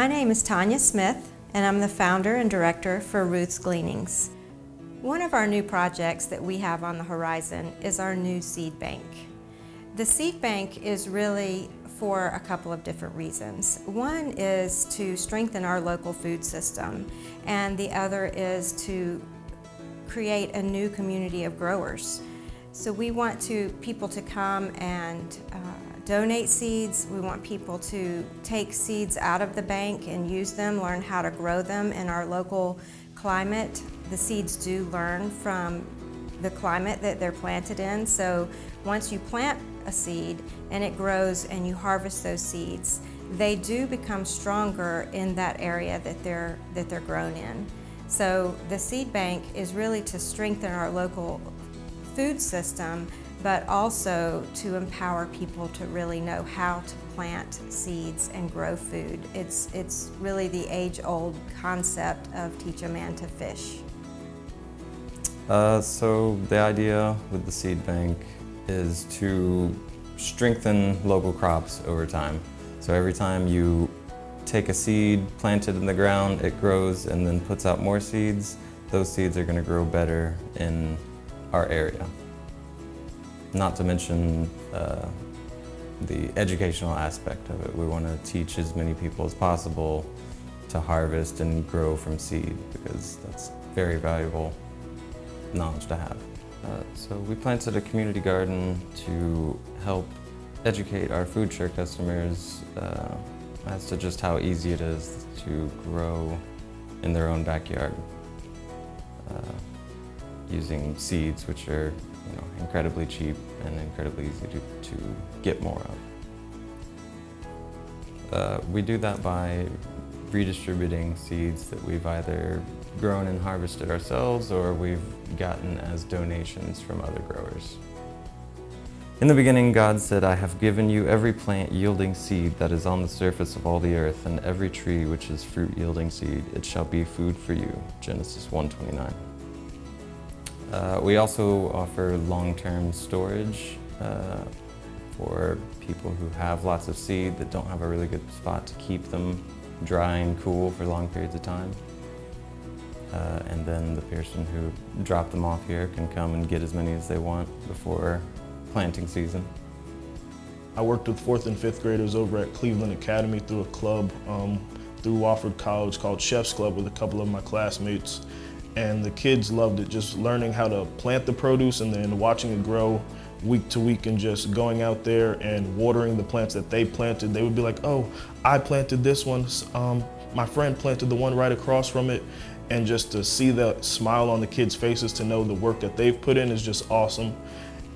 My name is Tonja Smith, and I'm the founder and director for Ruth's Gleanings. One of our new projects that we have on the horizon is our new seed bank. The seed bank is really for a couple of different reasons. One is to strengthen our local food system, and the other is to create a new community of growers. So we want people to come and donate seeds. We want people to take seeds out of the bank and use them, learn how to grow them in our local climate. The seeds do learn from the climate that they're planted in. So once you plant a seed and it grows and you harvest those seeds, they do become stronger in that area that they're grown in. So the seed bank is really to strengthen our local food system, but also to empower people to really know how to plant seeds and grow food. It's really the age-old concept of teach a man to fish. So the idea with the seed bank is to strengthen local crops over time. So every time you take a seed, plant it in the ground, it grows and then puts out more seeds. Those seeds are going to grow better in our area. Not to mention the educational aspect of it. We want to teach as many people as possible to harvest and grow from seed, because that's very valuable knowledge to have. So we planted a community garden to help educate our FoodShare customers as to just how easy it is to grow in their own backyard using seeds, which are incredibly cheap and incredibly easy to get more of. We do that by redistributing seeds that we've either grown and harvested ourselves or we've gotten as donations from other growers. In the beginning, God said, "I have given you every plant yielding seed that is on the surface of all the earth, and every tree which is fruit yielding seed. It shall be food for you." Genesis 1:29. We also offer long-term storage for people who have lots of seed that don't have a really good spot to keep them dry and cool for long periods of time. And then the person who dropped them off here can come and get as many as they want before planting season. I worked with 4th and 5th graders over at Cleveland Academy through a club through Wofford College called Chef's Club with a couple of my classmates. And the kids loved it, just learning how to plant the produce and then watching it grow week to week and just going out there and watering the plants that they planted. They would be like, "Oh, I planted this one. My friend planted the one right across from it." And just to see the smile on the kids' faces to know the work that they've put in is just awesome.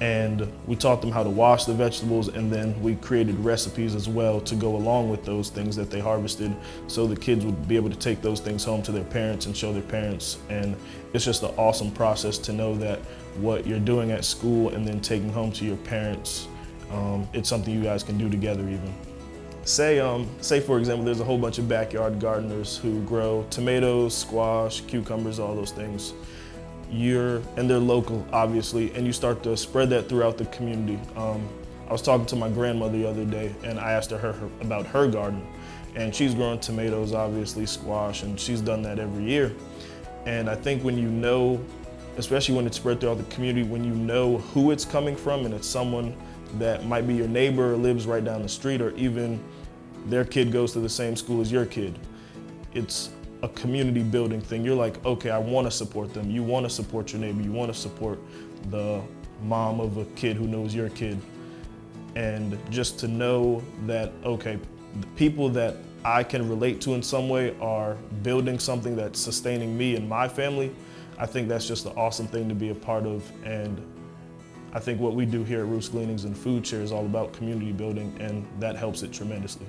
And we taught them how to wash the vegetables, and then we created recipes as well to go along with those things that they harvested, so the kids would be able to take those things home to their parents and show their parents. And it's just an awesome process to know that what you're doing at school and then taking home to your parents, it's something you guys can do together even. Say for example, there's a whole bunch of backyard gardeners who grow tomatoes, squash, cucumbers, all those things. And they're local, obviously, and you start to spread that throughout the community. I was talking to my grandmother the other day, and I asked her about her garden, and she's growing tomatoes, obviously, squash, and she's done that every year. And I think when you know, especially when it's spread throughout the community, when you know who it's coming from, and it's someone that might be your neighbor or lives right down the street, or even their kid goes to the same school as your kid, it's a community building thing. You're like, okay, I want to support them. You want to support your neighbor. You want to support the mom of a kid who knows your kid. And just to know that, okay, the people that I can relate to in some way are building something that's sustaining me and my family, I think that's just an awesome thing to be a part of. And I think what we do here at Ruth's Gleanings and FoodShare is all about community building, and that helps it tremendously.